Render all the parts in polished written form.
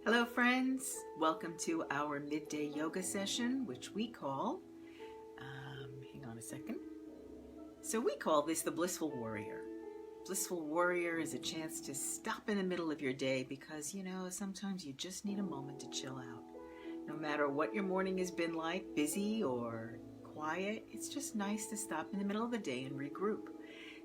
Hello friends, welcome to our midday yoga session, which we call, hang on a second. So we call this the Blissful Warrior. Blissful Warrior is a chance to stop in the middle of your day because, sometimes you just need a moment to chill out. No matter what your morning has been like, busy or quiet, it's just nice to stop in the middle of the day and regroup.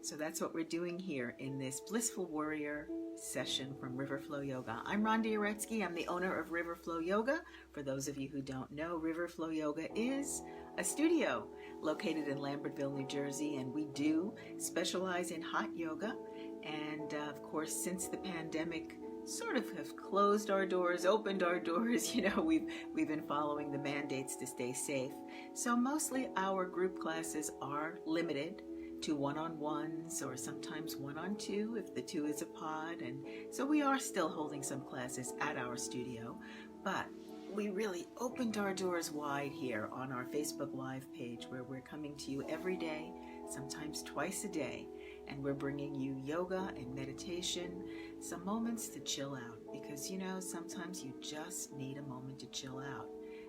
So that's what we're doing here in this Blissful Warrior session from Riverflow Yoga. I'm Rhonda Uretsky. I'm the owner of Riverflow Yoga. For those of you who don't know, Riverflow Yoga is a studio located in Lambertville, New Jersey, and we do specialize in hot yoga. And of course, since the pandemic sort of have closed our doors, opened our doors, we've been following the mandates to stay safe. So mostly our group classes are limited to one-on-ones or sometimes one-on-two if the two is a pod. And so we are still holding some classes at our studio, but we really opened our doors wide here on our Facebook Live page where we're coming to you every day, sometimes twice a day, and we're bringing you yoga and meditation, some moments to chill out because, sometimes you just need a moment to chill out.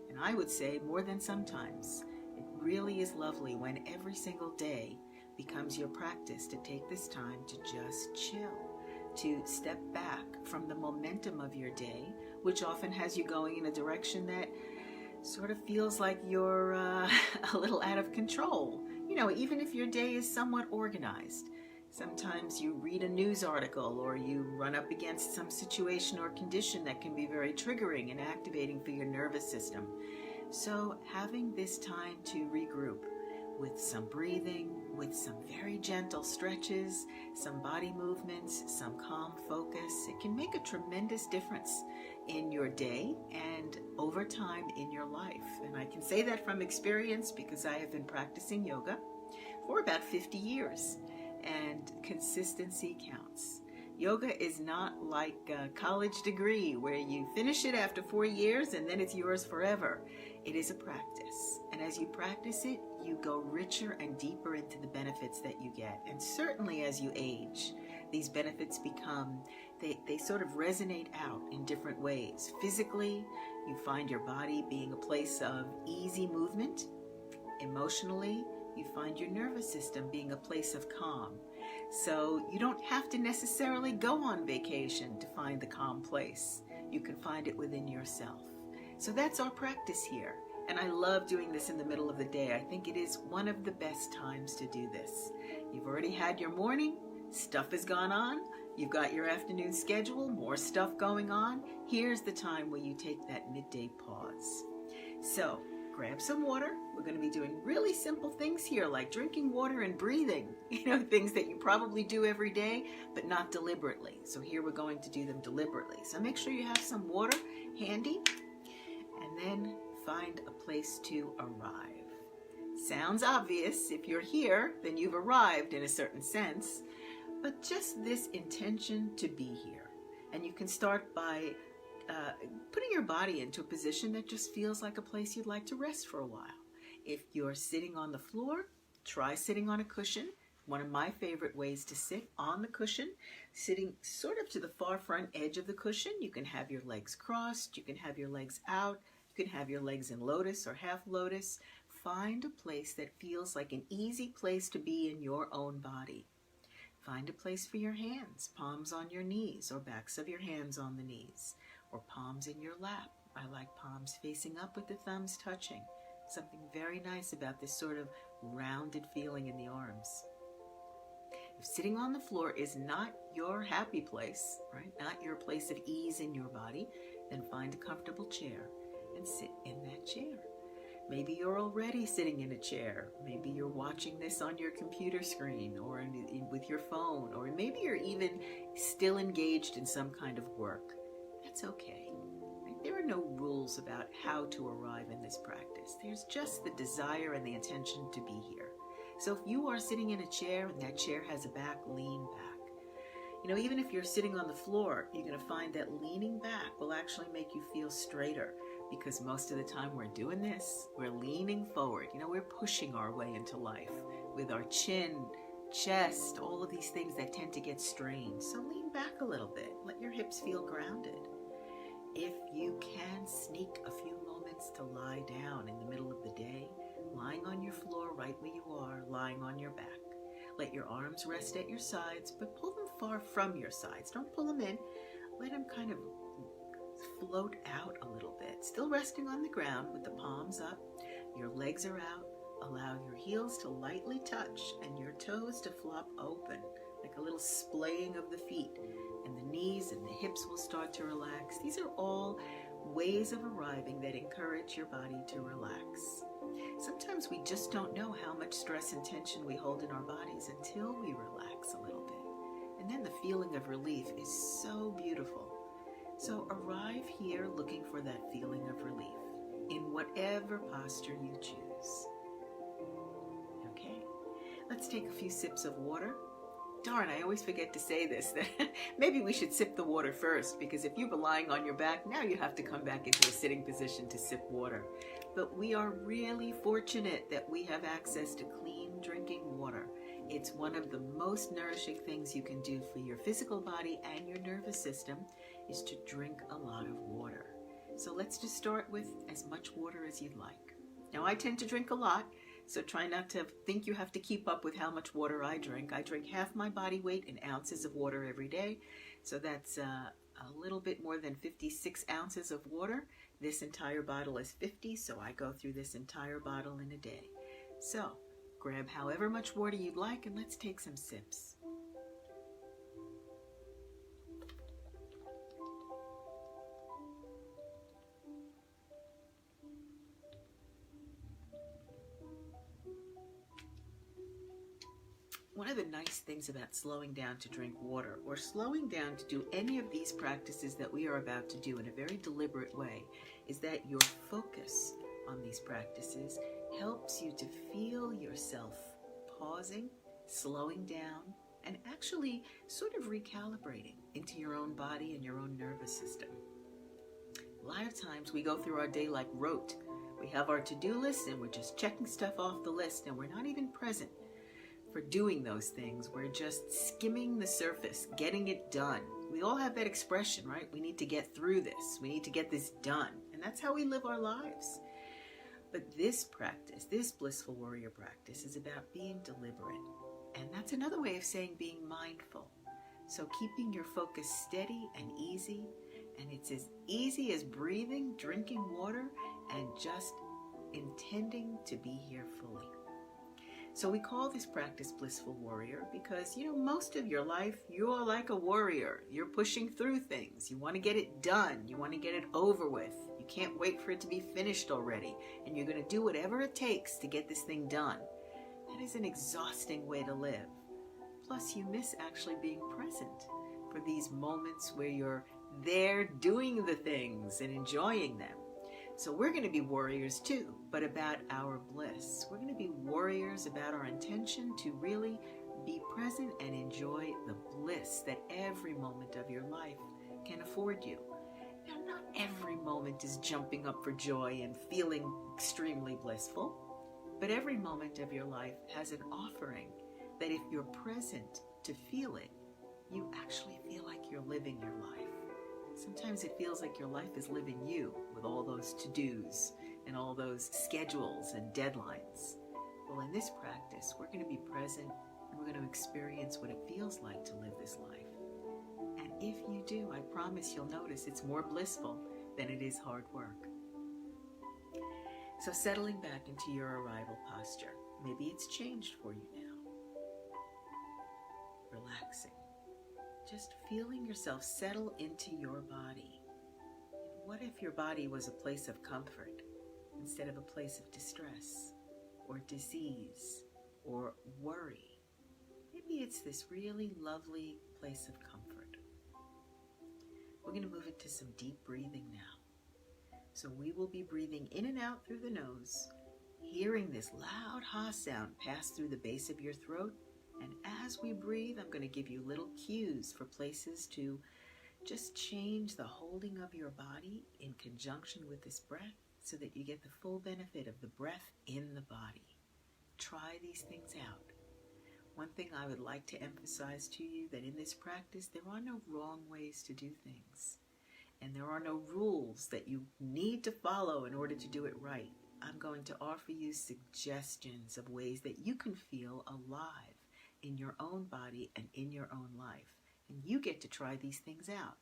And I would say more than sometimes. It really is lovely when every single day becomes your practice to take this time to just chill, to step back from the momentum of your day, which often has you going in a direction that sort of feels like you're a little out of control. Even if your day is somewhat organized, sometimes you read a news article or you run up against some situation or condition that can be very triggering and activating for your nervous system. So having this time to regroup with some breathing, with some very gentle stretches, some body movements, some calm focus, it can make a tremendous difference in your day and over time in your life. And I can say that from experience because I have been practicing yoga for about 50 years and consistency counts. Yoga is not like a college degree where you finish it after 4 years and then it's yours forever. It is a practice. And as you practice it, you go richer and deeper into the benefits that you get. And certainly as you age, these benefits they sort of resonate out in different ways. Physically, you find your body being a place of easy movement. Emotionally, you find your nervous system being a place of calm. So you don't have to necessarily go on vacation to find the calm place. You can find it within yourself. So that's our practice here. And I love doing this in the middle of the day. I think it is one of the best times to do this. You've already had your morning, stuff has gone on, you've got your afternoon schedule, more stuff going on. Here's the time where you take that midday pause. So grab some water. We're going to be doing really simple things here like drinking water and breathing, things that you probably do every day, but not deliberately. So here we're going to do them deliberately. So make sure you have some water handy and then find a place to arrive. Sounds obvious. If you're here, then you've arrived in a certain sense, but just this intention to be here. And you can start by putting your body into a position that just feels like a place you'd like to rest for a while. If you're sitting on the floor, try sitting on a cushion. One of my favorite ways to sit on the cushion, sitting sort of to the far front edge of the cushion. You can have your legs crossed, you can have your legs out, you can have your legs in lotus or half lotus. Find a place that feels like an easy place to be in your own body. Find a place for your hands, palms on your knees or backs of your hands on the knees, or palms in your lap. I like palms facing up with the thumbs touching. Something very nice about this sort of rounded feeling in the arms. If sitting on the floor is not your happy place, right, not your place of ease in your body, then find a comfortable chair and sit in that chair. Maybe you're already sitting in a chair. Maybe you're watching this on your computer screen or with your phone, or maybe you're even still engaged in some kind of work. That's okay. There are no rules about how to arrive in this practice. There's just the desire and the intention to be here. So if you are sitting in a chair and that chair has a back, lean back. Even if you're sitting on the floor, you're going to find that leaning back will actually make you feel straighter because most of the time we're doing this, we're leaning forward. We're pushing our way into life with our chin, chest, all of these things that tend to get strained. So lean back a little bit. Let your hips feel grounded. If you can, sneak a few moments to lie down in the middle of the day, lying on your floor right where you are, lying on your back. Let your arms rest at your sides, but pull them far from your sides. Don't pull them in. Let them kind of float out a little bit. Still resting on the ground with the palms up. Your legs are out. Allow your heels to lightly touch and your toes to flop open, like a little splaying of the feet. And the knees and the hips will start to relax. These are all ways of arriving that encourage your body to relax. Sometimes we just don't know how much stress and tension we hold in our bodies until we relax a little bit. And then the feeling of relief is so beautiful. So arrive here looking for that feeling of relief in whatever posture you choose. Okay, let's take a few sips of water. Darn, I always forget to say this, that maybe we should sip the water first, because if you were lying on your back, now you have to come back into a sitting position to sip water. But we are really fortunate that we have access to clean drinking water. It's one of the most nourishing things you can do for your physical body and your nervous system is to drink a lot of water. So let's just start with as much water as you'd like. Now, I tend to drink a lot, so try not to think you have to keep up with how much water I drink. I drink half my body weight in ounces of water every day. So that's a little bit more than 56 ounces of water. This entire bottle is 50, so I go through this entire bottle in a day. So grab however much water you'd like and let's take some sips. One of the nice things about slowing down to drink water, or slowing down to do any of these practices that we are about to do in a very deliberate way, is that your focus on these practices helps you to feel yourself pausing, slowing down, and actually sort of recalibrating into your own body and your own nervous system. A lot of times we go through our day like rote. We have our to-do list and we're just checking stuff off the list and we're not even present for doing those things. We're just skimming the surface, getting it done. We all have that expression, right? We need to get through this. We need to get this done. And that's how we live our lives. But this practice, this blissful warrior practice, is about being deliberate. And that's another way of saying being mindful. So keeping your focus steady and easy. And it's as easy as breathing, drinking water, and just intending to be here fully. So we call this practice Blissful Warrior because, most of your life, you're like a warrior. You're pushing through things. You want to get it done. You want to get it over with. You can't wait for it to be finished already. And you're going to do whatever it takes to get this thing done. That is an exhausting way to live. Plus, you miss actually being present for these moments where you're there doing the things and enjoying them. So we're going to be warriors too, but about our bliss. We're going to be warriors about our intention to really be present and enjoy the bliss that every moment of your life can afford you. Now, not every moment is jumping up for joy and feeling extremely blissful, but every moment of your life has an offering that if you're present to feel it, you actually feel like you're living your life. Sometimes it feels like your life is living you with all those to-dos and all those schedules and deadlines. Well, in this practice, we're going to be present and we're going to experience what it feels like to live this life. And if you do, I promise you'll notice it's more blissful than it is hard work. So settling back into your arrival posture. Maybe it's changed for you now. Relaxing. Just feeling yourself settle into your body. What if your body was a place of comfort instead of a place of distress or disease or worry? Maybe it's this really lovely place of comfort. We're going to move into some deep breathing now. So we will be breathing in and out through the nose, hearing this loud ha sound pass through the base of your throat. And as we breathe, I'm going to give you little cues for places to just change the holding of your body in conjunction with this breath so that you get the full benefit of the breath in the body. Try these things out. One thing I would like to emphasize to you that in this practice, there are no wrong ways to do things. and there are no rules that you need to follow in order to do it right. I'm going to offer you suggestions of ways that you can feel alive in your own body and in your own life. And you get to try these things out.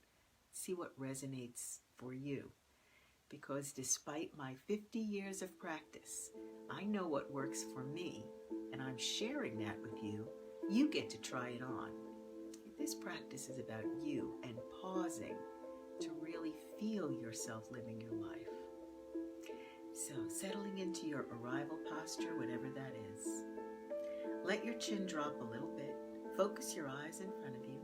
See what resonates for you. Because despite my 50 years of practice, I know what works for me, and I'm sharing that with you. You get to try it on. This practice is about you and pausing to really feel yourself living your life. So, settling into your arrival posture, whatever that is. Let your chin drop a little bit. Focus your eyes in front of you.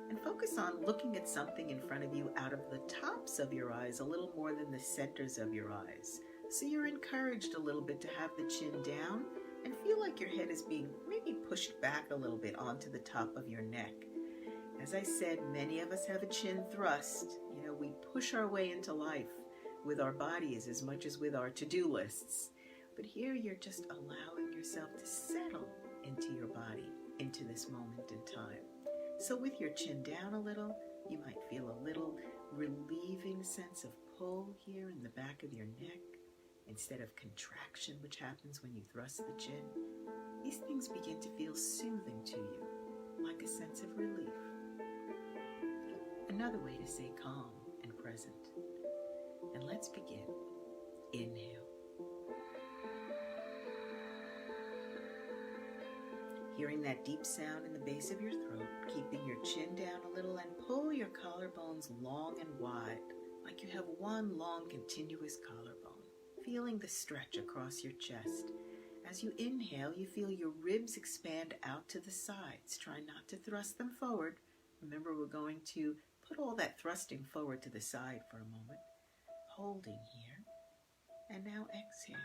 And focus on looking at something in front of you out of the tops of your eyes, a little more than the centers of your eyes. So you're encouraged a little bit to have the chin down and feel like your head is being maybe pushed back a little bit onto the top of your neck. As I said, many of us have a chin thrust. We push our way into life with our bodies as much as with our to-do lists. But here you're just allowing yourself to settle into your body, into this moment in time. So with your chin down a little, you might feel a little relieving sense of pull here in the back of your neck instead of contraction, which happens when you thrust the chin. These things begin to feel soothing to you, like a sense of relief. Another way to say calm and present. And let's begin. Inhale. Hearing that deep sound in the base of your throat, keeping your chin down a little, and pull your collarbones long and wide, like you have one long continuous collarbone. Feeling the stretch across your chest. As you inhale, you feel your ribs expand out to the sides. Try not to thrust them forward. Remember, we're going to put all that thrusting forward to the side for a moment. Holding here. And now exhale.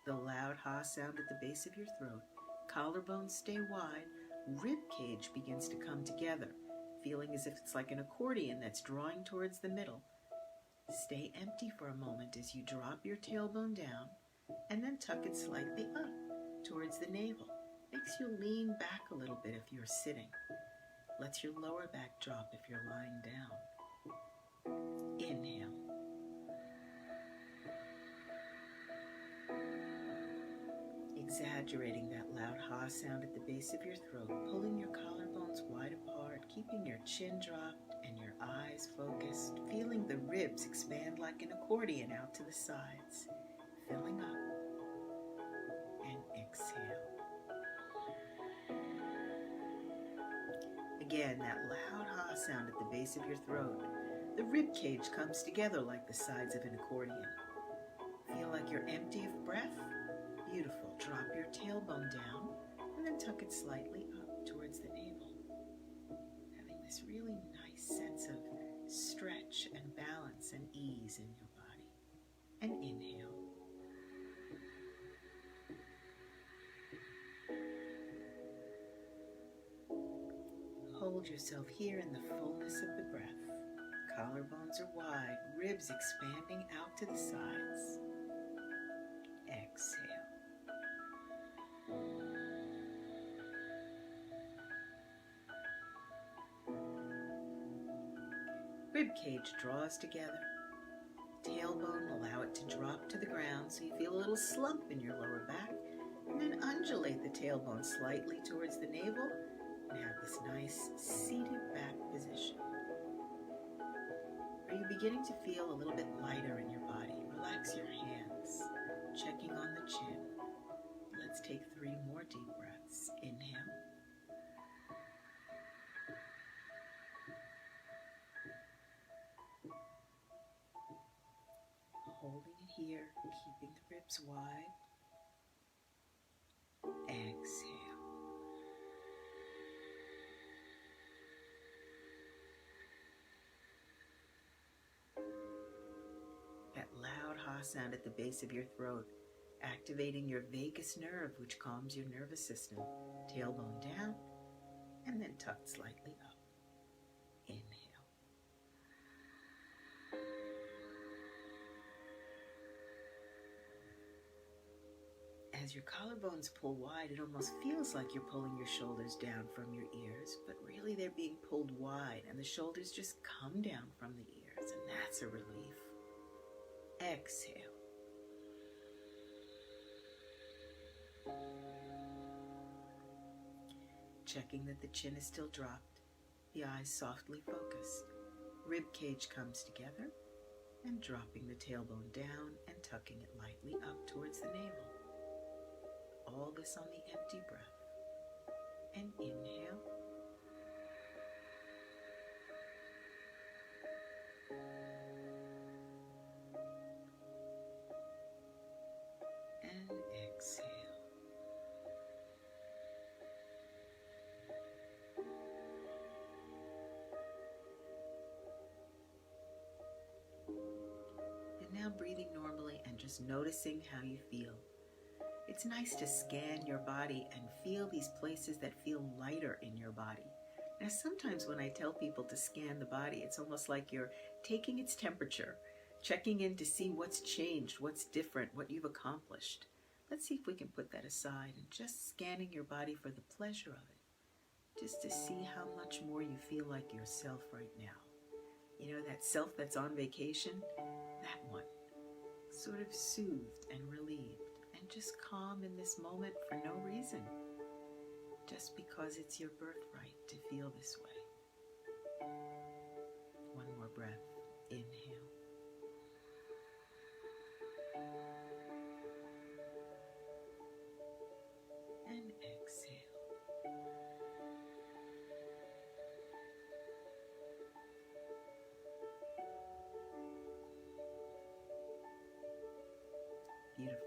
The loud ha sound at the base of your throat. Collarbones stay wide. Rib cage begins to come together, feeling as if it's like an accordion that's drawing towards the middle. Stay empty for a moment as you drop your tailbone down and then tuck it slightly up towards the navel. Makes you lean back a little bit if you're sitting. Lets your lower back drop if you're lying down. Inhale. Exaggerating that loud ha sound at the base of your throat, pulling your collarbones wide apart, keeping your chin dropped and your eyes focused, feeling the ribs expand like an accordion out to the sides, filling up, and exhale. Again, that loud ha sound at the base of your throat. The rib cage comes together like the sides of an accordion. Feel like you're empty of breath? Beautiful. Drop your tailbone down and then tuck it slightly up towards the navel. Having this really nice sense of stretch and balance and ease in your body. And inhale. Hold yourself here in the fullness of the breath. Collarbones are wide, ribs expanding out to the sides. Exhale. Rib cage draws together. Tailbone, allow it to drop to the ground so you feel a little slump in your lower back, and then undulate the tailbone slightly towards the navel and have this nice seated back position. Are you beginning to feel a little bit lighter in your body? Relax your hands, checking on the chin. Let's take 3 more deep breaths. Inhale. Holding it here, keeping the ribs wide. Exhale. That loud ha sound at the base of your throat, activating your vagus nerve, which calms your nervous system. Tailbone down, and then tucked slightly up. Inhale. As As your collarbones pull wide, it almost feels like you're pulling your shoulders down from your ears, but really they're being pulled wide and the shoulders just come down from the ears, and that's a relief. Exhale. Checking that the chin is still dropped, the eyes softly focused. Rib cage comes together, and dropping the tailbone down and tucking it lightly up towards the navel. All this on the empty breath. And inhale. And exhale. And now breathing normally and just noticing how you feel. It's nice to scan your body and feel these places that feel lighter in your body. Now, sometimes when I tell people to scan the body, it's almost like you're taking its temperature, checking in to see what's changed, what's different, what you've accomplished. Let's see if we can put that aside and just scanning your body for the pleasure of it, just to see how much more you feel like yourself right now. You know, that self that's on vacation, that one, sort of soothed and relieved. And just calm in this moment for no reason, just because it's your birthright to feel this way. One more breath. Inhale. And exhale. Beautiful.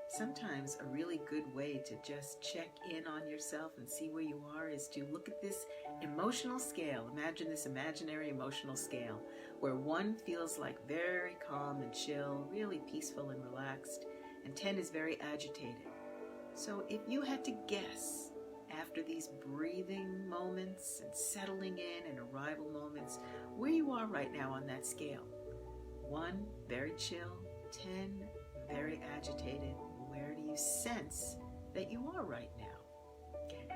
Sometimes a really good way to just check in on yourself and see where you are is to look at this emotional scale. Imagine this imaginary emotional scale where 1 feels like very calm and chill, really peaceful and relaxed, and 10 is very agitated. So if you had to guess after these breathing moments and settling in and arrival moments, where you are right now on that scale. 1, very chill, 10, very agitated. Where do you sense that you are right now?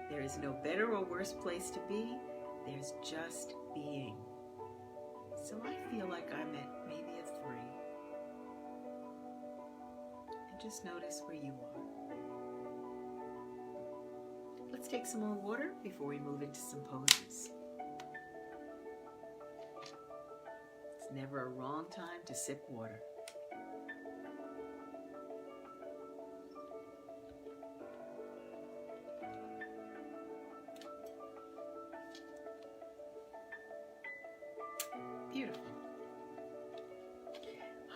There is no better or worse place to be. There's just being. So I feel like I'm at maybe a 3. And just notice where you are. Let's take some more water before we move into some poses. It's never a wrong time to sip water. Beautiful.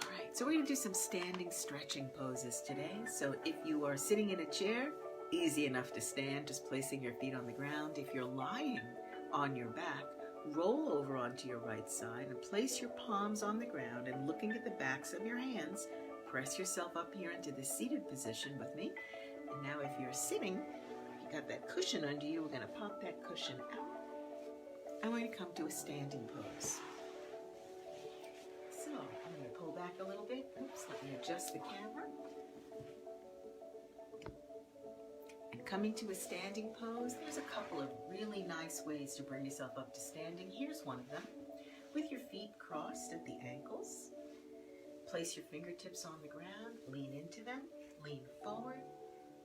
All right, so we're going to do some standing stretching poses today. So if you are sitting in a chair, easy enough to stand, just placing your feet on the ground. If you're lying on your back, roll over onto your right side and place your palms on the ground and looking at the backs of your hands, press yourself up here into the seated position with me. And now if you're sitting, you got that cushion under you, we're going to pop that cushion out. I'm going to come to a standing pose. So I'm going to pull back a little bit. Oops, let me adjust the camera. And coming to a standing pose, there's a couple of really nice ways to bring yourself up to standing. Here's one of them. With your feet crossed at the ankles, place your fingertips on the ground, lean into them, lean forward,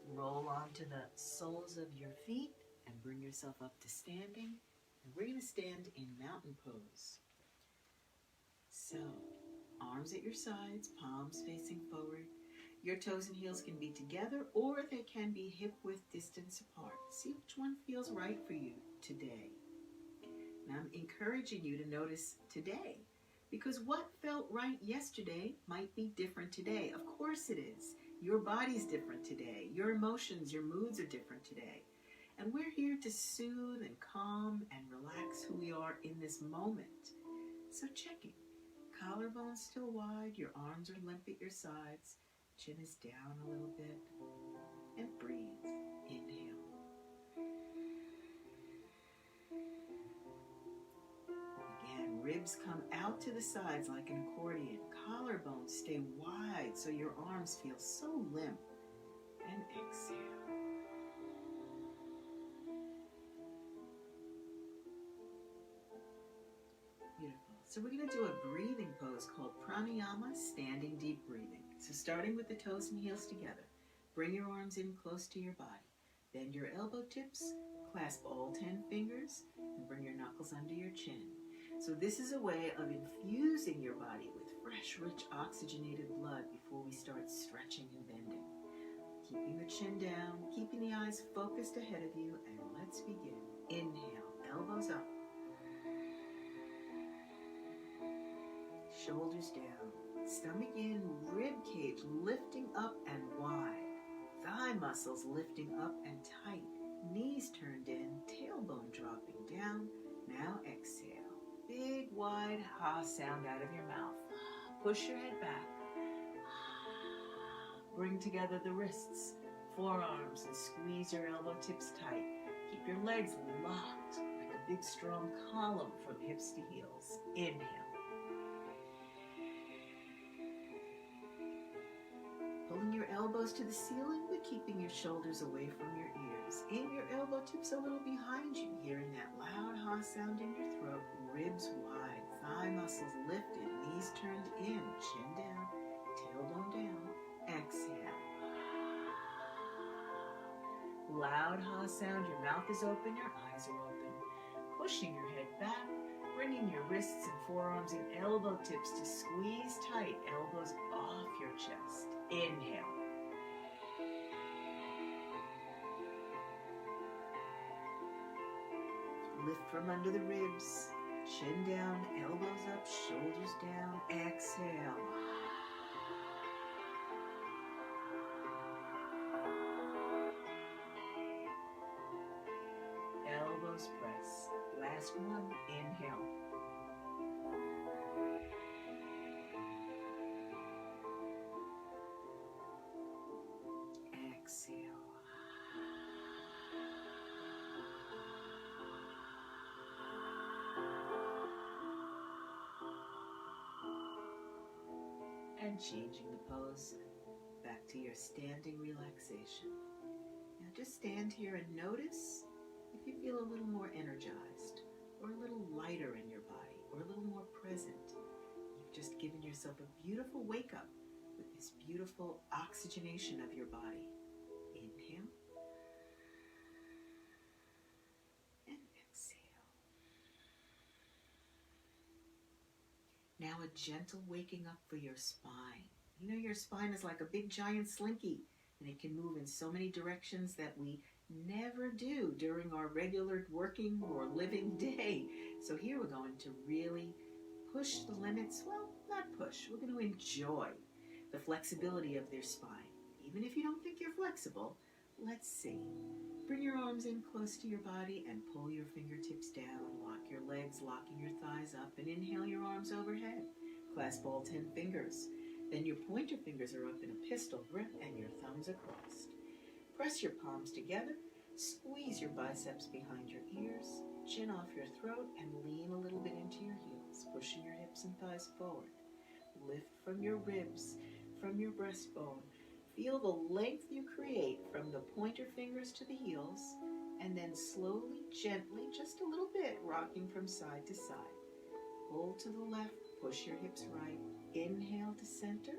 roll onto the soles of your feet, and bring yourself up to standing. And we're going to stand in mountain pose. So, arms at your sides, palms facing forward. Your toes and heels can be together or they can be hip-width distance apart. See which one feels right for you today. And I'm encouraging you to notice today, because what felt right yesterday might be different today. Of course it is. Your body's different today. Your emotions, your moods are different today. And we're here to soothe and calm and relax who we are in this moment. So checking. Collarbones still wide, your arms are limp at your sides, chin is down a little bit, and breathe. Inhale. Again, ribs come out to the sides like an accordion. Collarbones stay wide so your arms feel so limp. and exhale. Beautiful. So we're going to do a breathing pose called pranayama, standing deep breathing. So starting with the toes and heels together, bring your arms in close to your body. Bend your elbow tips, clasp all 10 fingers, and bring your knuckles under your chin. So this is a way of infusing your body with fresh, rich, oxygenated blood before we start stretching and bending. Keeping the chin down, keeping the eyes focused ahead of you, and let's begin. Inhale, elbows up. Shoulders down, stomach in, rib cage lifting up and wide. Thigh muscles lifting up and tight. Knees turned in, tailbone dropping down. Now exhale. Big, wide ha sound out of your mouth. Push your head back. Bring together the wrists, forearms, and squeeze your elbow tips tight. Keep your legs locked like a big, strong column from hips to heels. Inhale. Pulling your elbows to the ceiling, but keeping your shoulders away from your ears. Aim your elbow tips a little behind you, hearing that loud ha sound in your throat. Ribs wide, thigh muscles lifted, knees turned in, chin down, tailbone down. Exhale. Loud ha sound, your mouth is open, your eyes are open. Pushing your head back, bringing your wrists and forearms and elbow tips to squeeze tight, elbows off your chest. Inhale. Lift from under the ribs, chin down, elbows up, shoulders down. Exhale. Elbows press. Last one. Inhale. Exhale. And changing the pose back to your standing relaxation. Now just stand here and notice if you feel a little more energized or a little lighter in your body or a little more present. You've just given yourself a beautiful wake up with this beautiful oxygenation of your body. Inhale and exhale. Now a gentle waking up for your spine. You know, your spine is like a big giant slinky, and it can move in so many directions that we never do during our regular working or living day. So here we're going to really push the limits. Well, not push. We're going to enjoy the flexibility of their spine. Even if you don't think you're flexible, let's see. Bring your arms in close to your body and pull your fingertips down. Lock your legs, locking your thighs up, and inhale your arms overhead. Clasp all 10 fingers. Then your pointer fingers are up in a pistol grip and your thumbs are crossed. Press your palms together, squeeze your biceps behind your ears, chin off your throat, and lean a little bit into your heels, pushing your hips and thighs forward. Lift from your ribs, from your breastbone. Feel the length you create from the pointer fingers to the heels, and then slowly, gently, just a little bit, rocking from side to side. Pull to the left, push your hips right. Inhale to center.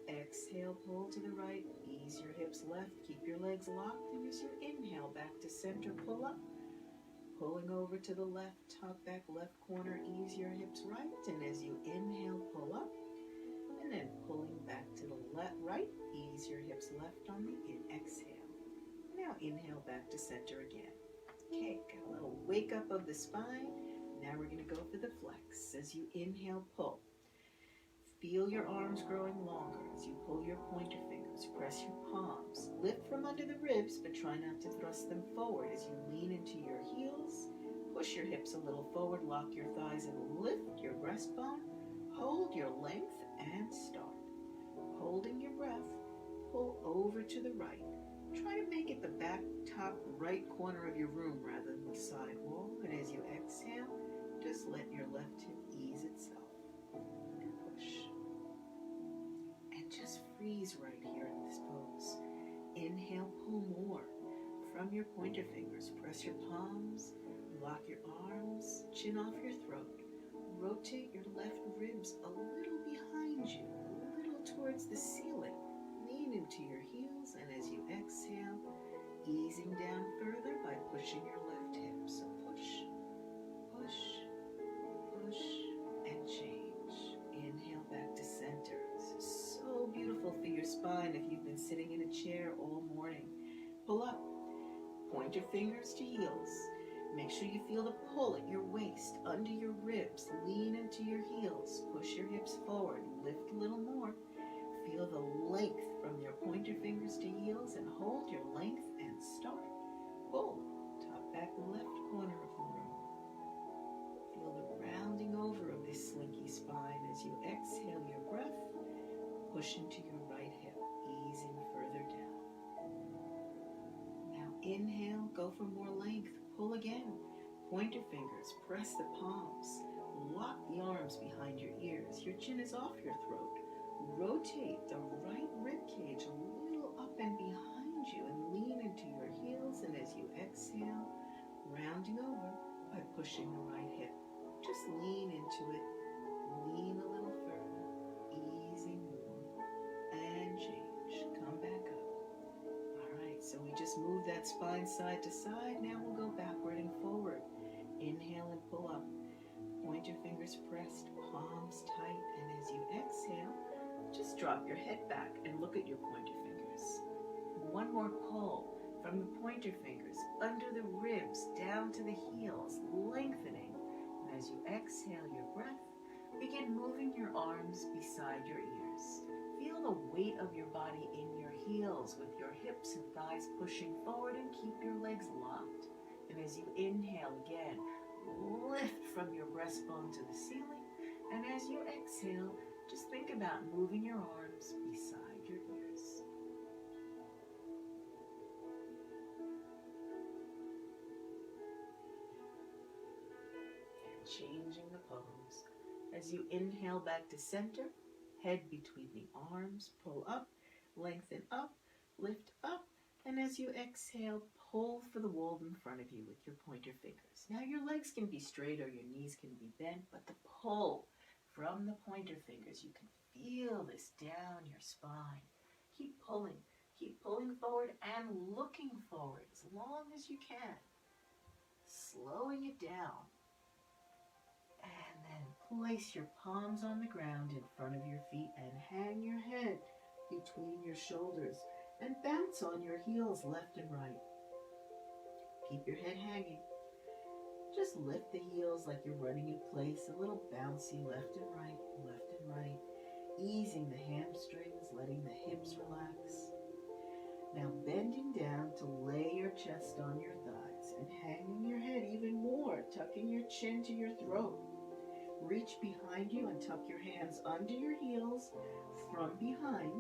Exhale, pull to the right. Ease your hips left. Keep your legs locked. And as you inhale back to center, pull up. Pulling over to the left, top back left corner. Ease your hips right. And as you inhale, pull up. And then pulling back to the left, right. Ease your hips left on the exhale. Now inhale back to center again. Okay, got a little wake up of the spine. Now we're going to go for the flex. As you inhale, pull. Feel your arms growing longer as you pull your pointer fingers. Press your palms. Lift from under the ribs, but try not to thrust them forward as you lean into your heels. Push your hips a little forward, lock your thighs, and lift your breastbone. Hold your length and start. Holding your breath, pull over to the right. Try to make it the back top right corner of your room rather than the side wall. And as you exhale, just let your left hip ease itself. And push. And just freeze right here in this pose. Inhale, pull more from your pointer fingers. Press your palms, lock your arms, chin off your throat. Rotate your left ribs a little behind you, a little towards the ceiling. Lean into your heels, and as you exhale, easing down further by pushing your left hip. So push, push, push, and change. Inhale back to center. This is so beautiful for your spine if you've been sitting in a chair all morning. Pull up. Point your fingers to heels. Make sure you feel the pull at your waist, under your ribs. Lean into your heels. Push your hips forward. Lift a little more. Feel the length from your pointer fingers to heels and hold your length and start. Pull. Top back left corner of the room. Feel the rounding over of this slinky spine as you exhale your breath. Push into your right hip, easing further down. Now inhale, go for more length. Pull again. Pointer fingers, press the palms. Lock the arms behind your ears. Your chin is off your throat. Rotate the right rib cage a little up and behind you and lean into your heels. And as you exhale, rounding over by pushing the right hip. Just lean into it. Lean a little further. Easing more. And change. Come back up. So we just move that spine side to side. Now we'll go backward and forward. Inhale and pull up. Point your fingers pressed, palms tight. And as you exhale, just drop your head back and look at your pointer fingers. One more pull from the pointer fingers under the ribs down to the heels, lengthening. And as you exhale your breath, begin moving your arms beside your ears. Feel the weight of your body in your heels with your hips and thighs pushing forward, and keep your legs locked. And as you inhale again, lift from your breastbone to the ceiling. And as you exhale, just think about moving your arms beside your ears. And changing the pose. As you inhale back to center, head between the arms, pull up, lengthen up, lift up, and as you exhale, pull for the wall in front of you with your pointer fingers. Now your legs can be straight or your knees can be bent, but the pull from the pointer fingers, you can feel this down your spine. Keep pulling forward and looking forward as long as you can, slowing it down. And then place your palms on the ground in front of your feet and hang your head between your shoulders and bounce on your heels left and right. Keep your head hanging. Just lift the heels like you're running in place, a little bouncy left and right, easing the hamstrings, letting the hips relax. Now bending down to lay your chest on your thighs and hanging your head even more, tucking your chin to your throat. Reach behind you and tuck your hands under your heels from behind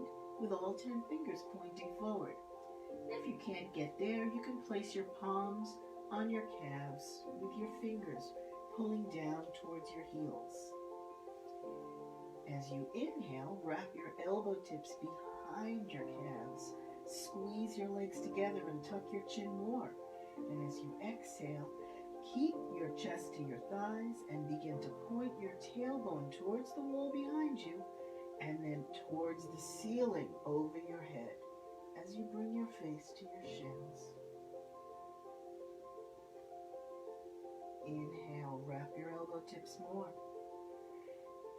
with all 10 fingers pointing forward. If you can't get there, you can place your palms on your calves with your fingers pulling down towards your heels. As you inhale, wrap your elbow tips behind your calves. Squeeze your legs together and tuck your chin more. And as you exhale, keep your chest to your thighs and begin to point your tailbone towards the wall behind you and then towards the ceiling over your head as you bring your face to your shins. Inhale, wrap your elbow tips more.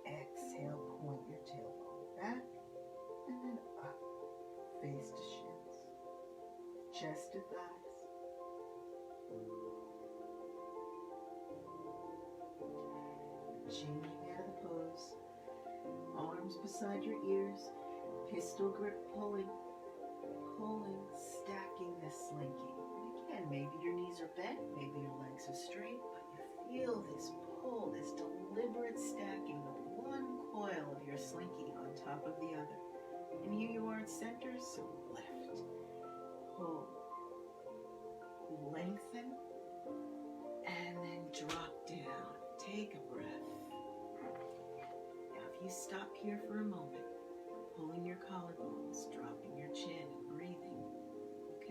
Exhale, point your tailbone back and then up, face to shins, chest to thighs. Changing out of the pose, arms beside your ears, pistol grip pulling, stacking this slinky. And again, maybe your knees are bent, maybe your legs are straight, but you feel this pull, this deliberate stacking of one coil of your slinky on top of the other. And here you are at center, so lift, pull, lengthen, and then drop down. Take a breath. Now if you stop here for a moment, pulling your collarbones, dropping your chin and breathing,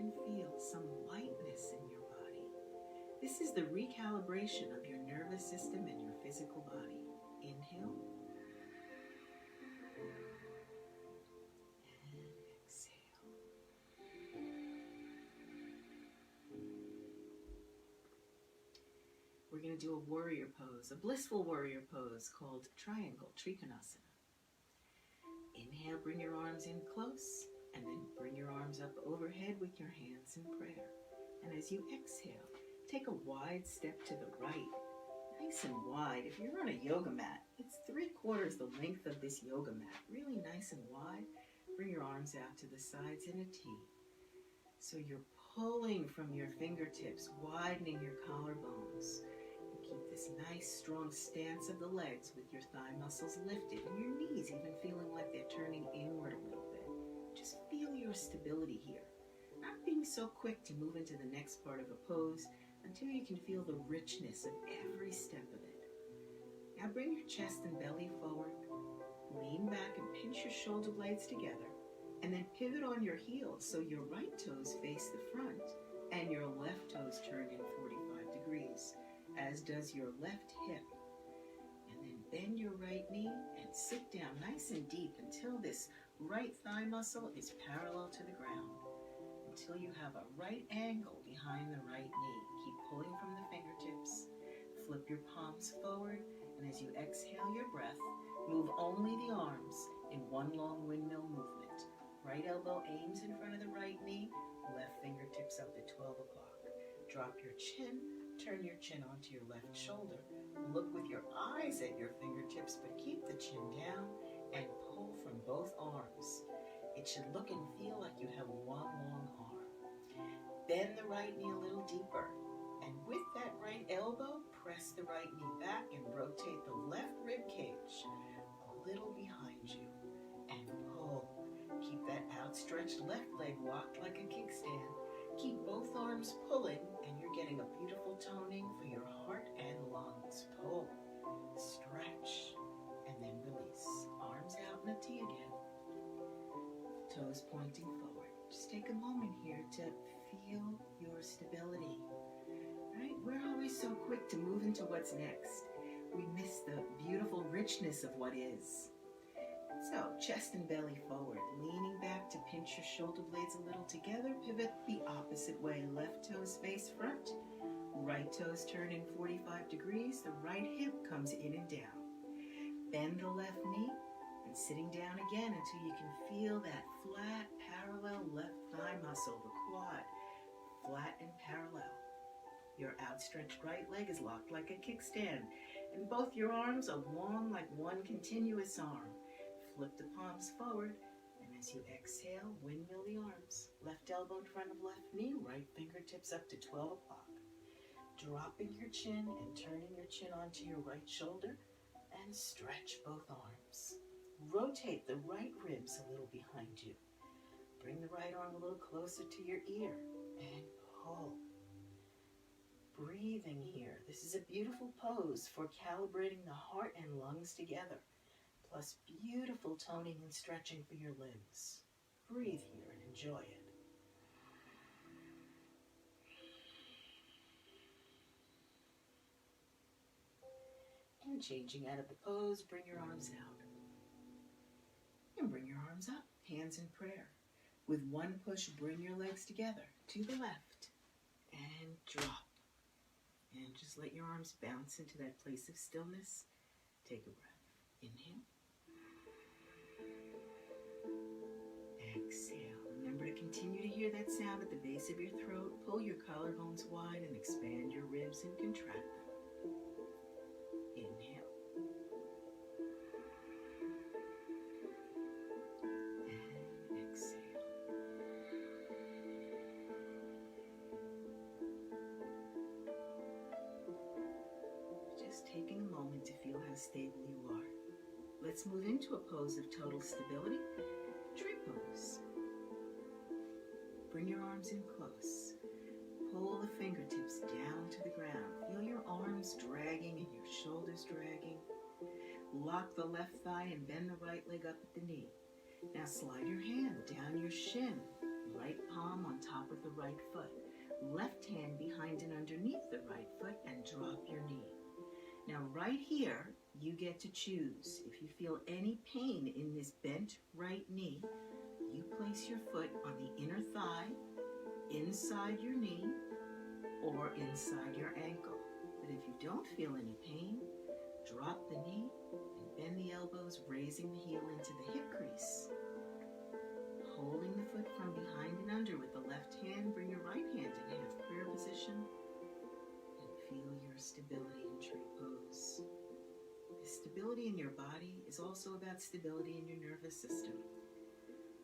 can feel some lightness in your body. This is the recalibration of your nervous system and your physical body. Inhale. And exhale. We're going to do a warrior pose, a blissful warrior pose called Triangle Trikonasana. Inhale, bring your arms in close, and then bring your arms up overhead with your hands in prayer. And as you exhale, take a wide step to the right, nice and wide. If you're on a yoga mat, it's 3/4 the length of this yoga mat, really nice and wide. Bring your arms out to the sides in a T. So you're pulling from your fingertips, widening your collarbones. Keep this nice, strong stance of the legs with your thigh muscles lifted and your knees even feeling like they're turning inward a little bit. Just feel your stability here. Not being so quick to move into the next part of a pose until you can feel the richness of every step of it. Now bring your chest and belly forward. Lean back and pinch your shoulder blades together. And then pivot on your heels so your right toes face the front and your left toes turn in 45 degrees. As does your left hip. And then bend your right knee and sit down nice and deep until this right thigh muscle is parallel to the ground. Until you have a right angle behind the right knee. Keep pulling from the fingertips. Flip your palms forward, and as you exhale your breath, move only the arms in one long windmill movement. Right elbow aims in front of the right knee, left fingertips up at 12 o'clock. Drop your chin. Turn your chin onto your left shoulder. Look with your eyes at your fingertips, but keep the chin down and pull from both arms. It should look and feel like you have one long arm. Bend the right knee a little deeper. And with that right elbow, press the right knee back and rotate the left rib cage a little behind you. And pull. Keep that outstretched left leg locked like a kickstand. Keep both arms pulling, and you're getting a beautiful toning for your heart and lungs. Pull, stretch, and then release. Arms out in a T again. Toes pointing forward. Just take a moment here to feel your stability. Right? We're always so quick to move into what's next. We miss the beautiful richness of what is. So, chest and belly forward, leaning back to pinch your shoulder blades a little together. Pivot the opposite way. Left toes face front. Right toes turn in 45 degrees. The right hip comes in and down. Bend the left knee and sitting down again until you can feel that flat, parallel left thigh muscle, the quad, flat and parallel. Your outstretched right leg is locked like a kickstand, and both your arms are long like one continuous arm. Flip the palms forward, and as you exhale, windmill the arms. Left elbow in front of left knee, right fingertips up to 12 o'clock. Dropping your chin and turning your chin onto your right shoulder, and stretch both arms. Rotate the right ribs a little behind you. Bring the right arm a little closer to your ear, and pull. Breathing here. This is a beautiful pose for calibrating the heart and lungs together. Plus beautiful toning and stretching for your limbs. Breathe here and enjoy it. And changing out of the pose, bring your arms out. And bring your arms up, hands in prayer. With one push, bring your legs together to the left and drop. And just let your arms bounce into that place of stillness. Take a breath. Inhale. Exhale. Remember to continue to hear that sound at the base of your throat. Pull your collarbones wide and expand your ribs and contract them. Inhale. And exhale. Just taking a moment to feel how stable you are. Let's move into a pose of total stability. Tree pose. Bring your arms in close. Pull the fingertips down to the ground. Feel your arms dragging and your shoulders dragging. Lock the left thigh and bend the right leg up at the knee. Now slide your hand down your shin, right palm on top of the right foot, left hand behind and underneath the right foot, and drop your knee. Now right here, you get to choose. If you feel any pain in this bent right knee, you place your foot on the inner thigh, inside your knee, or inside your ankle. But if you don't feel any pain, drop the knee and bend the elbows, raising the heel into the hip crease. Holding the foot from behind and under with the left hand, bring your right hand in half prayer position and feel your stability in tree pose. The stability in your body is also about stability in your nervous system,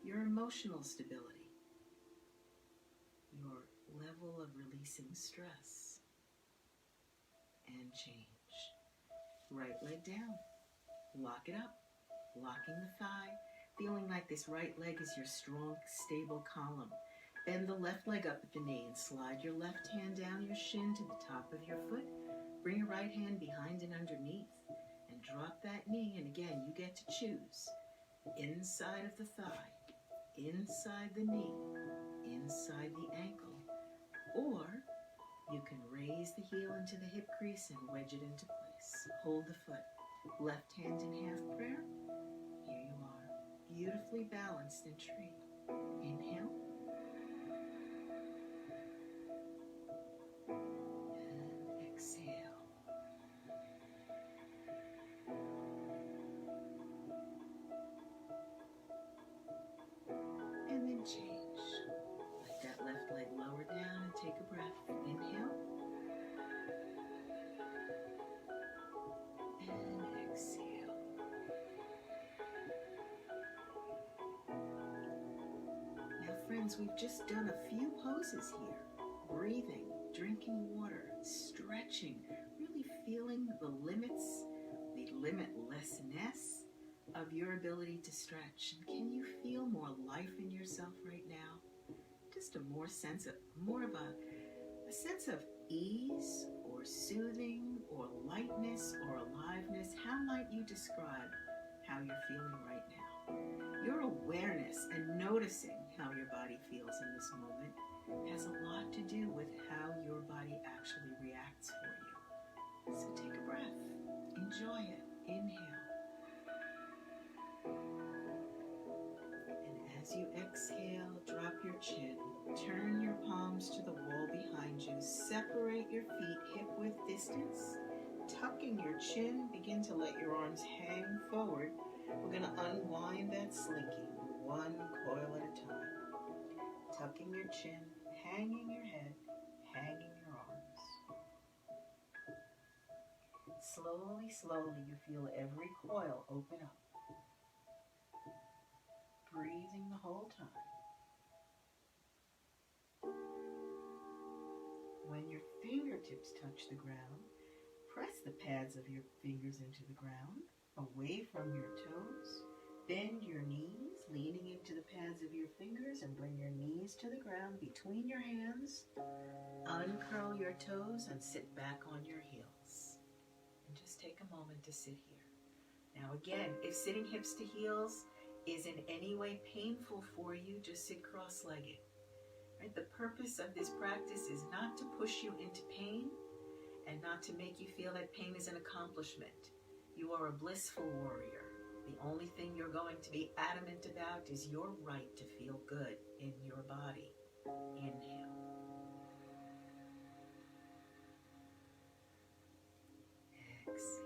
your emotional stability, your level of releasing stress and change. Right leg down, lock it up, locking the thigh, feeling like this right leg is your strong, stable column. Bend the left leg up at the knee and slide your left hand down your shin to the top of your foot. Bring your right hand behind and underneath and drop that knee. And again, you get to choose inside of the thigh, inside the knee, inside the ankle, or you can raise the heel into the hip crease and wedge it into place. Hold the foot, left hand in half prayer. Here you are, beautifully balanced in tree. Inhale. And exhale. And then change. Let that left leg lower down and take a breath. Inhale. And exhale. Now friends, we've just done a few poses here. Breathing, drinking water, stretching, really feeling the limits, the limitlessness of your ability to stretch. And can you feel more life in yourself right now? Just a more of a sense of ease or soothing or lightness or aliveness. How might you describe how you're feeling right now? Your awareness and noticing how your body feels in this moment has a lot to do with how your body actually reacts for you. So take a breath. Enjoy it. Inhale. And as you exhale, drop your chin. Turn your palms to the wall behind you. Separate your feet hip-width distance. Tucking your chin, begin to let your arms hang forward. We're going to unwind that slinky, one coil at a time. Tucking your chin, hanging your head, hanging your arms. Slowly, slowly, you feel every coil open up. Breathing the whole time. When your fingertips touch the ground, press the pads of your fingers into the ground, away from your toes. Bend your knees, leaning into the pads of your fingers, and bring your knees to the ground between your hands. Uncurl your toes and sit back on your heels. And just take a moment to sit here. Now again, if sitting hips to heels is in any way painful for you, just sit cross-legged. Right? The purpose of this practice is not to push you into pain and not to make you feel that pain is an accomplishment. You are a blissful warrior. The only thing you're going to be adamant about is your right to feel good in your body. Inhale. Exhale.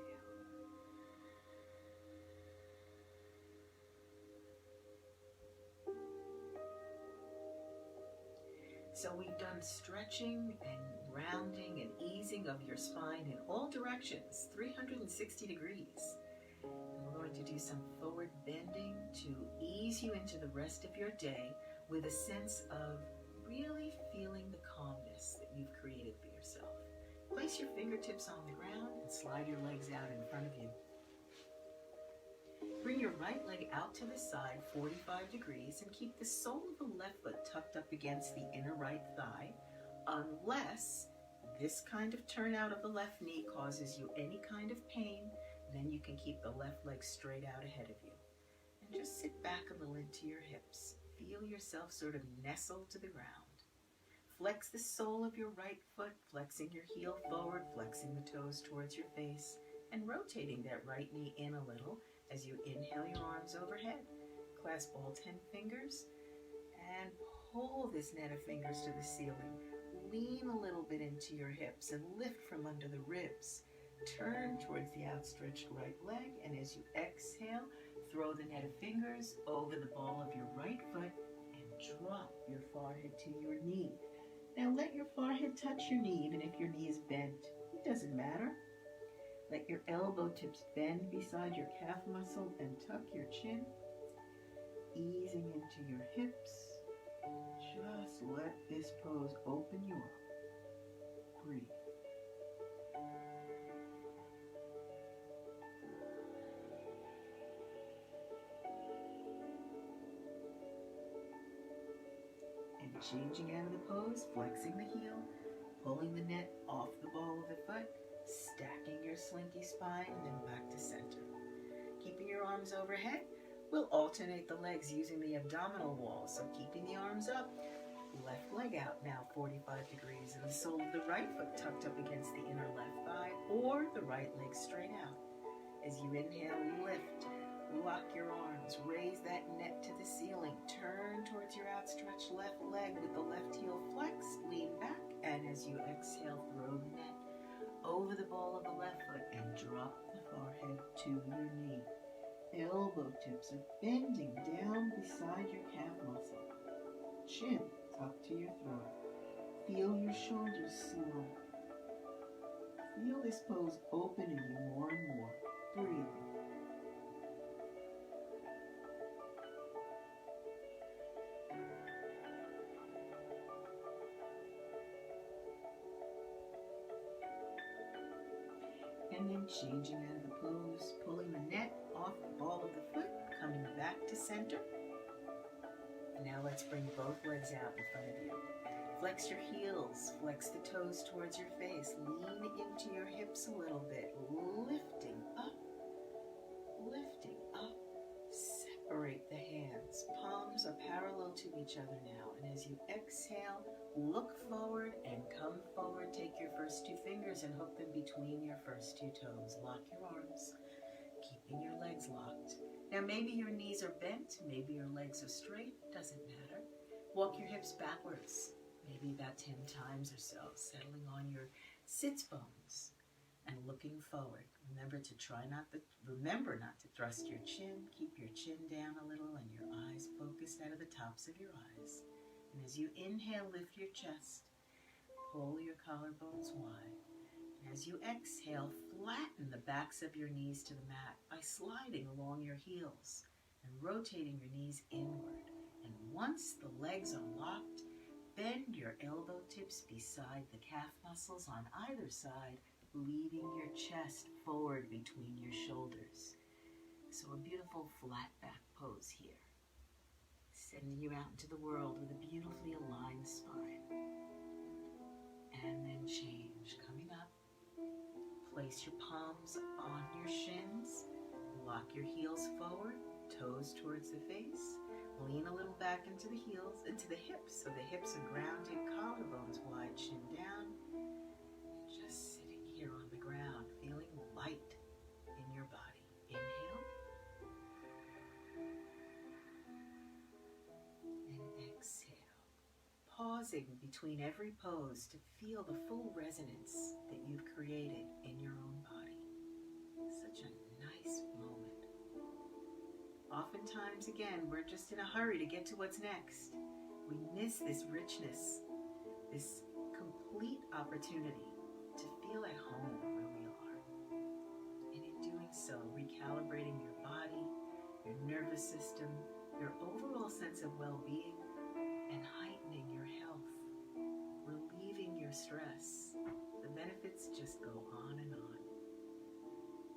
So we've done stretching and rounding and easing of your spine in all directions, 360 degrees. And we're going to do some forward bending to ease you into the rest of your day with a sense of really feeling the calmness that you've created for yourself. Place your fingertips on the ground and slide your legs out in front of you. Bring your right leg out to the side 45 degrees and keep the sole of the left foot tucked up against the inner right thigh, unless this kind of turnout of the left knee causes you any kind of pain. Then you can keep the left leg straight out ahead of you. And Just sit back a little into your hips. Feel yourself sort of nestle to the ground. Flex the sole of your right foot, flexing your heel forward, flexing the toes towards your face, and rotating that right knee in a little as you inhale your arms overhead. Clasp all 10 fingers and pull this net of fingers to the ceiling. Lean a little bit into your hips and lift from under the ribs. Turn towards the outstretched right leg, and as you exhale, throw the net of fingers over the ball of your right foot and drop your forehead to your knee. Now let your forehead touch your knee even if your knee is bent. It doesn't matter. Let your elbow tips bend beside your calf muscle and tuck your chin, easing into your hips. Just let this pose open you up. Breathe. And changing out of the pose, flexing the heel, pulling the net off the ball of the foot, stacking your slinky spine, and then back to center. Keeping your arms overhead, we'll alternate the legs using the abdominal wall. So keeping the arms up, left leg out now 45 degrees, and the sole of the right foot tucked up against the inner left thigh, or the right leg straight out. As you inhale, lift, lock your arms, raise that net to the ceiling, turn towards your outstretched left leg with the left heel flexed, lean back, and as you exhale, throw the net over the ball of the left foot and drop the forehead to your knee. Elbow tips are bending down beside your calf muscle. Chin tucked to your throat. Feel your shoulders slow. Feel this pose opening you more and more. Breathing. And then changing out of the pose, pulling the net off the ball of the foot, coming back to center. And now let's bring both legs out in front of you. Flex your heels, flex the toes towards your face, lean into your hips a little bit, lifting up, separate the hands. Palms are parallel to each other now. And as you exhale, look forward and come forward. Take your first two fingers and hook them between your first two toes. Lock your arms, keeping your legs locked. Now maybe your knees are bent, maybe your legs are straight, doesn't matter. Walk your hips backwards, maybe about 10 times or so, settling on your sits bones and looking forward. Remember not to thrust your chin. Keep your chin down a little and your eyes focused out of the tops of your eyes. And as you inhale, lift your chest, pull your collarbones wide. And as you exhale, flatten the backs of your knees to the mat by sliding along your heels and rotating your knees inward. And once the legs are locked, bend your elbow tips beside the calf muscles on either side, leading your chest forward between your shoulders. So a beautiful flat back pose here. Sending you out into the world with a beautifully aligned spine. And then change, coming up. Place your palms on your shins. Lock your heels forward, toes towards the face. Lean a little back into the hips, so the hips are grounded, collarbones wide, chin down. Just sitting here on the ground, feeling light in your body. Inhale. And exhale. Pausing between every pose to feel the full resonance that you've created in your own body. Such a nice moment. Oftentimes, again, we're just in a hurry to get to what's next. We miss this richness, this complete opportunity to feel at home where we are. And in doing so, recalibrating your body, your nervous system, your overall sense of well-being, and heightening your health, relieving your stress. The benefits just go on and on.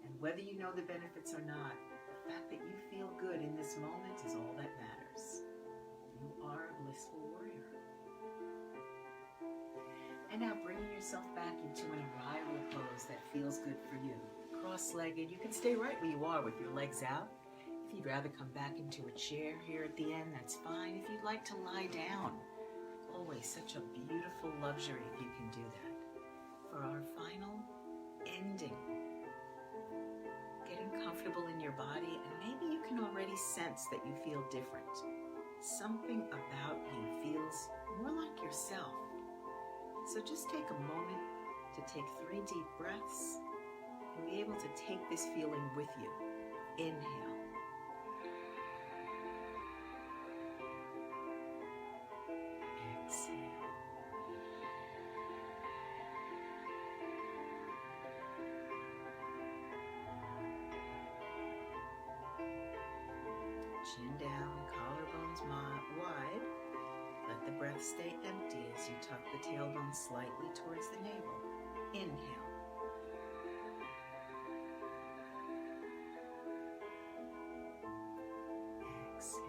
And whether you know the benefits or not, the fact that you feel good in this moment is all that matters. You are a blissful warrior. And now bringing yourself back into an arrival pose that feels good for you. Cross-legged, you can stay right where you are with your legs out. If If you'd rather come back into a chair here at the end, that's fine. If you'd like to lie down, always such a beautiful luxury if you can do that. For our final ending, getting comfortable in your body, and maybe you can already sense that you feel different. Something about you feels more like yourself. So just take a moment to take 3 deep breaths and be able to take this feeling with you. Inhale. Exhale. Chin down, collarbones wide. Let the breath stay empty as you tuck the tailbone slightly towards the navel. Inhale. Exhale.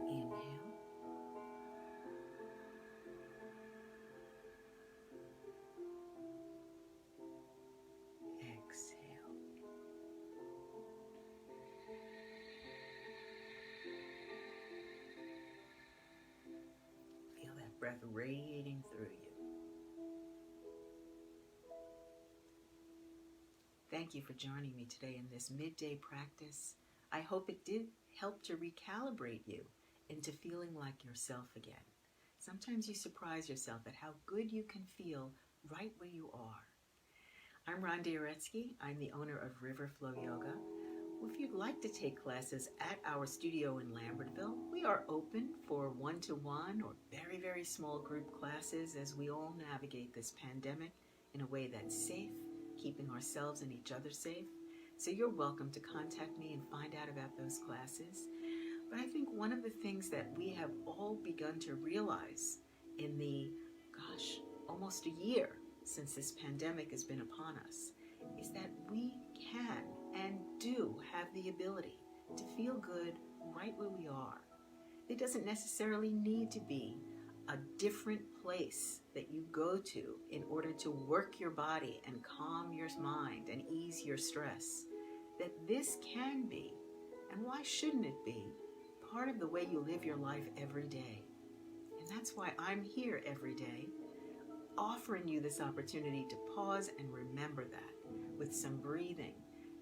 Inhale. Exhale. Feel that breath radiating through you. Thank you for joining me today in this midday practice. I hope it did help to recalibrate you into feeling like yourself again. Sometimes you surprise yourself at how good you can feel right where you are. I'm Rhonda Uretsky. I'm the owner of River Flow Yoga. If you'd like to take classes at our studio in Lambertville, we are open for one-to-one or very, very small group classes as we all navigate this pandemic in a way that's safe, keeping ourselves and each other safe. So you're welcome to contact me and find out about those classes. But I think one of the things that we have all begun to realize in the, almost a year since this pandemic has been upon us, is that we can and do have the ability to feel good right where we are. It doesn't necessarily need to be a different place that you go to in order to work your body and calm your mind and ease your stress. That this can be, and why shouldn't it be, part of the way you live your life every day. And that's why I'm here every day, offering you this opportunity to pause and remember that with some breathing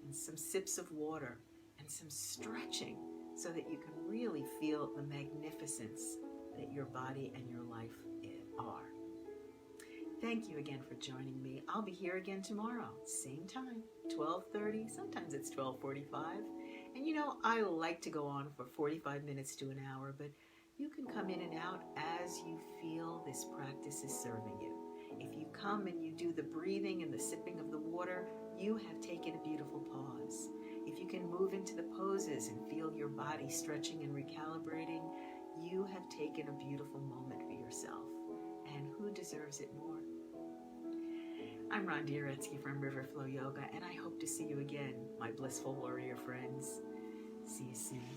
and some sips of water and some stretching so that you can really feel the magnificence that your body and your life are. Thank you again for joining me. I'll be here again tomorrow, same time, 12:30, sometimes it's 12:45. And you know, I like to go on for 45 minutes to an hour, but you can come in and out as you feel this practice is serving you. If you come and you do the breathing and the sipping of the water, you have taken a beautiful pause. If you can move into the poses and feel your body stretching and recalibrating, you have taken a beautiful moment for yourself. And who deserves it more? I'm Rhonda Uretsky from River Flow Yoga, and I hope to see you again, my blissful warrior friends. See you soon.